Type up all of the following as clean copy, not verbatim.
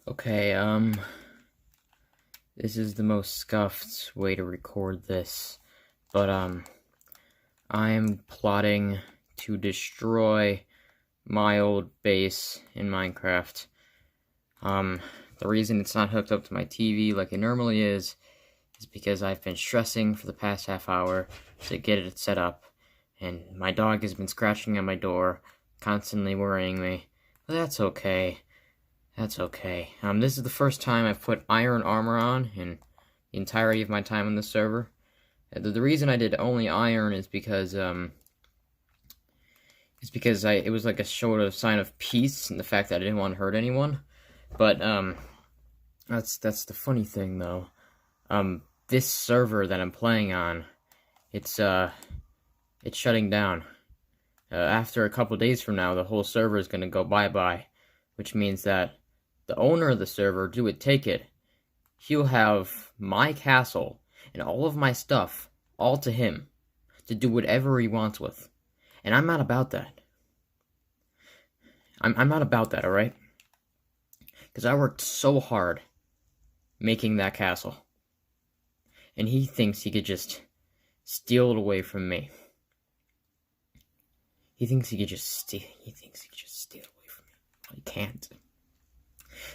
Okay, this is the most scuffed way to record this, but, I'm plotting to destroy my old base in Minecraft. The reason it's not hooked up to my TV like it normally is because I've been stressing for the past half hour to get it set up, and my dog has been scratching at my door, constantly worrying me. But that's okay. That's okay. This is the first time I've put iron armor on in the entirety of my time on the server. The reason I did only iron is because it was like a sort of sign of peace and the fact that I didn't want to hurt anyone. But that's the funny thing though. This server that I'm playing on, it's shutting down. After a couple days from now, the whole server is gonna go bye-bye, which means that the owner of the server, Doit, Takeit, he'll have my castle and all of my stuff all to him to do whatever he wants with. And I'm not about that. I'm not about that, alright? Because I worked so hard making that castle. And he thinks he could just steal it away from me. He thinks he could just steal it away from me. Well, he can't.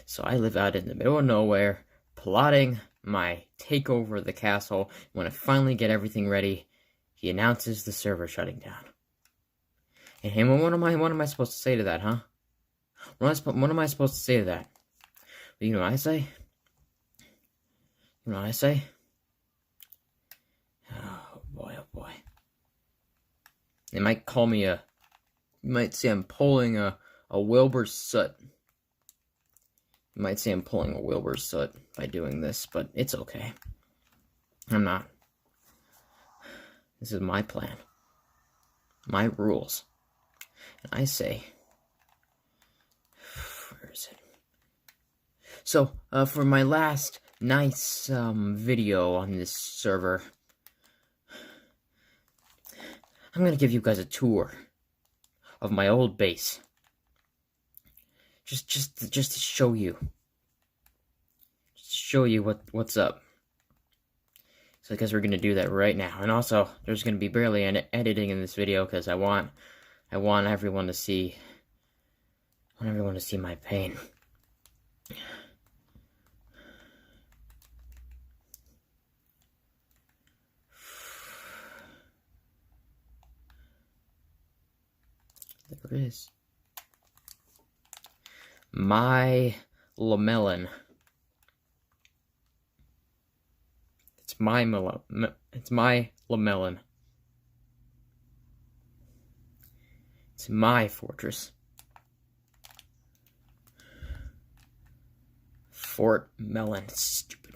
So I live out in the middle of nowhere, plotting my takeover of the castle. When I finally get everything ready, he announces the server shutting down. And what am I supposed to say to that, huh? What am I supposed to say to that? Well, you know what I say? You know what I say? Oh boy, oh boy. They might call me you might say I'm pulling a Wilbur Soot. You might say I'm pulling a Wilbur Soot by doing this, but it's okay. I'm not. This is my plan. My rules. And I say... Where is it? So, for my last nice video on this server, I'm gonna give you guys a tour of my old base. Just to show you. Just to show you what's up. So I guess we're gonna do that right now. And also, there's gonna be barely any editing in this video because I want everyone to see my pain. There it is. My lamelon. It's my lamelon. It's my fortress. Fort Melon. Stupid.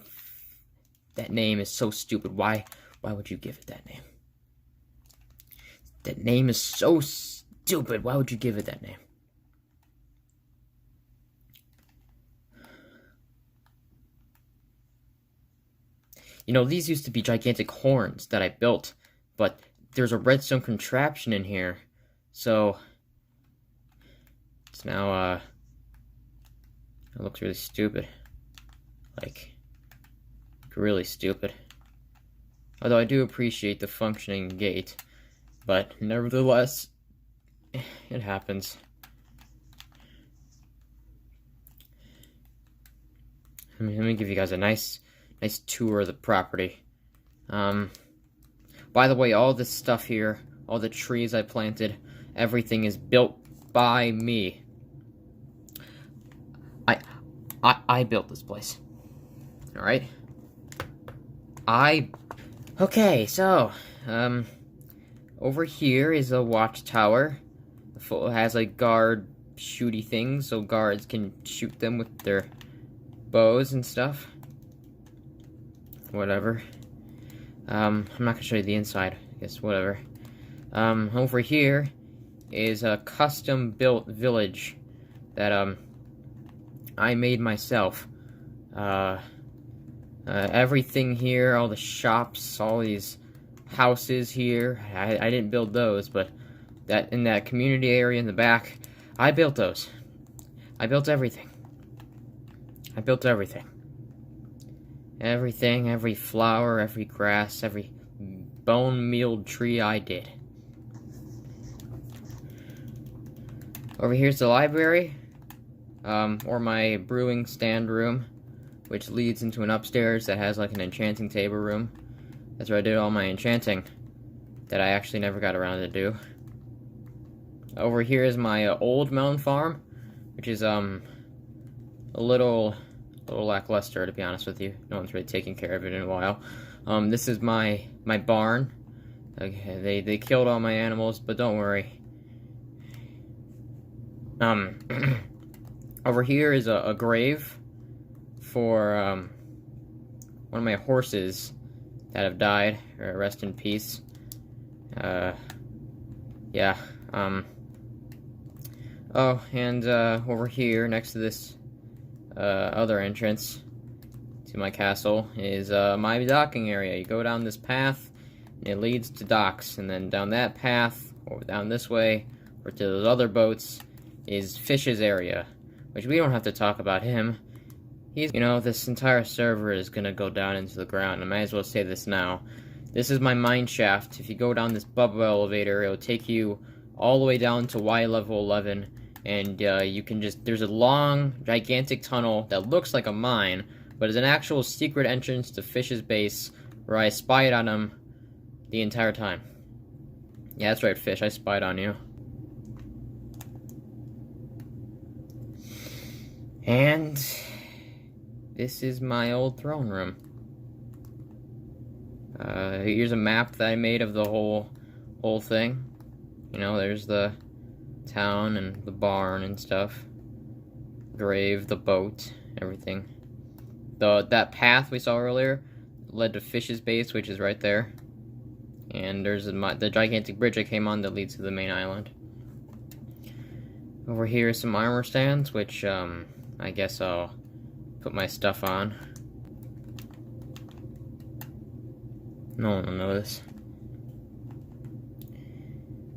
That name is so stupid. Why would you give it that name? That name is so stupid. Why would you give it that name? You know, these used to be gigantic horns that I built, but there's a redstone contraption in here, so it's now, it looks really stupid. Like, really stupid. Although I do appreciate the functioning gate, but nevertheless, it happens. Let me give you guys a nice tour of the property. By the way, all this stuff here, all the trees I planted, everything is built by me. I built this place. Alright? Okay, so, over here is a watchtower. It has like guard shooty things, so guards can shoot them with their bows and stuff. Whatever. I'm not gonna show you the inside. I guess whatever. Over here is a custom-built village that I made myself. Everything here, all the shops, all these houses here, I didn't build those, but that in that community area in the back, I built those. I built everything. I built everything. Everything, every flower, every grass, every bone-mealed tree I did. Over here's the library, or my brewing stand room, which leads into an upstairs that has like an enchanting table room. That's where I did all my enchanting that I actually never got around to do. Over here is my old melon farm, which is a little lackluster, to be honest with you. No one's really taken care of it in a while. This is my barn. Okay, they killed all my animals, but don't worry. Over here is a grave for one of my horses that have died. Rest in peace. Yeah. Oh, and over here, next to this other entrance to my castle, is my docking area. You go down this path, and it leads to docks, and then down that path, or down this way, or to those other boats, is Fish's area, which we don't have to talk about him. He's, you know, this entire server is gonna go down into the ground. I might as well say this now. This is my mine shaft. If you go down this bubble elevator, it'll take you all the way down to Y level 11, and you can just, there's a long, gigantic tunnel that looks like a mine, but is an actual secret entrance to Fish's base, where I spied on him the entire time. Yeah, that's right, Fish, I spied on you. And this is my old throne room. Here's a map that I made of the whole thing. You know, there's the town and the barn and stuff. Grave, the boat, everything. That path we saw earlier led to Fish's base, which is right there. And there's the gigantic bridge I came on that leads to the main island. Over here is some armor stands, which I guess I'll put my stuff on. No one will notice.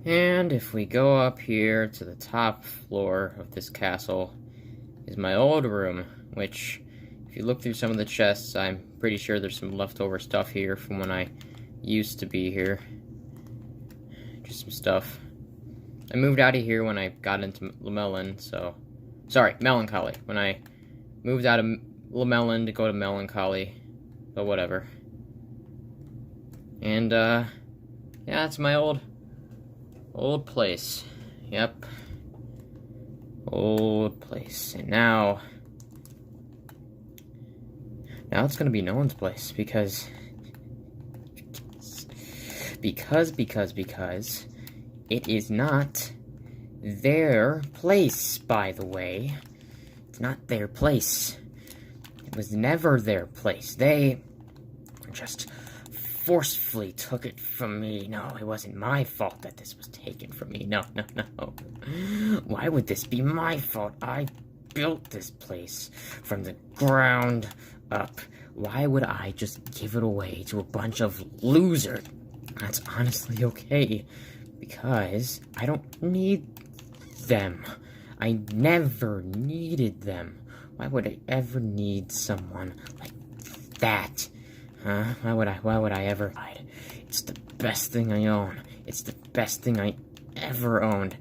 And if we go up here to the top floor of this castle is my old room, which, if you look through some of the chests, I'm pretty sure there's some leftover stuff here from when I used to be here. Just some stuff. I moved out of here when I got into Lamelon, so... Sorry, Melancholy. When I moved out of Lamelon to go to Melancholy, but whatever. And, yeah, that's my old place. Yep. Old place. And now it's gonna be no one's place, because it is not their place, by the way. It's not their place. It was never their place. They just forcefully took it from me. No, it wasn't my fault that this was taken from me. No. Why would this be my fault? I built this place from the ground up. Why would I just give it away to a bunch of losers? That's honestly okay, because I don't need them. I never needed them. Why would I ever need someone like that? Huh? Why would I ever? It's the best thing I own. It's the best thing I ever owned.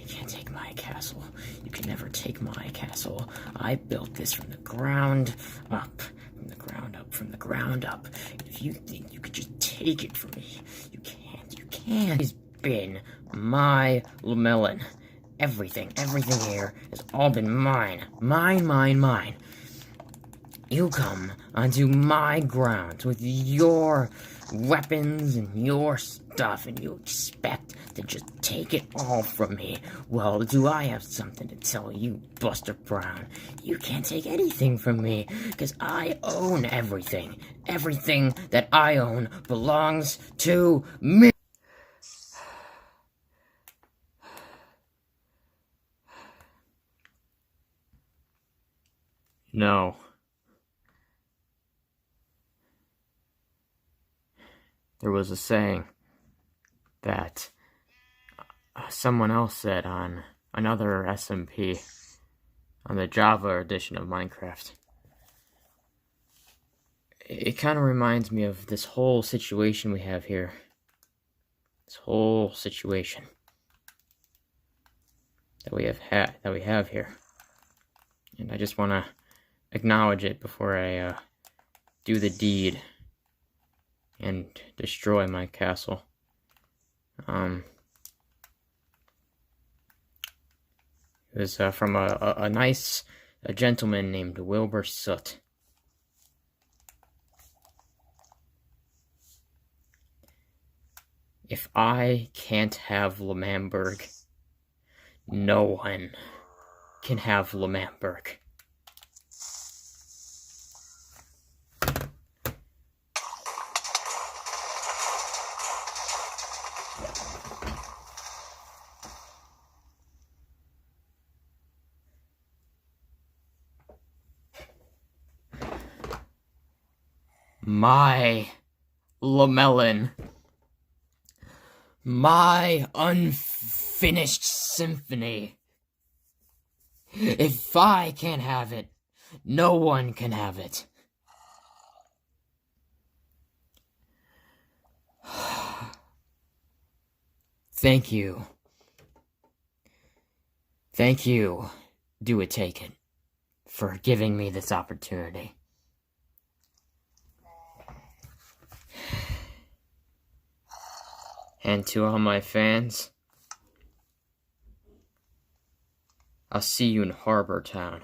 You can't take my castle. You can never take my castle. I built this from the ground up. From the ground up. If you think you could just take it from me, you can't. It's been my Lamelon. Everything here has all been mine. Mine. You come onto my grounds with your weapons and your stuff, and you expect to just take it all from me. Well, do I have something to tell you, Buster Brown? You can't take anything from me, because I own everything. Everything that I own belongs to me. No. There was a saying that someone else said on another SMP. on the Java edition of Minecraft. It kind of reminds me of this whole situation we have here. This whole situation that we have here. And I just want to acknowledge it before I do the deed and destroy my castle. It was from a nice gentleman named Wilbur Soot. If I can't have L'Manberg, no one can have L'Manberg. My Lamellan. My unfinished symphony. If I can't have it, no one can have it. Thank you. Thank you, Doit, Takeit, for giving me this opportunity. And to all my fans, I'll see you in Harbor Town.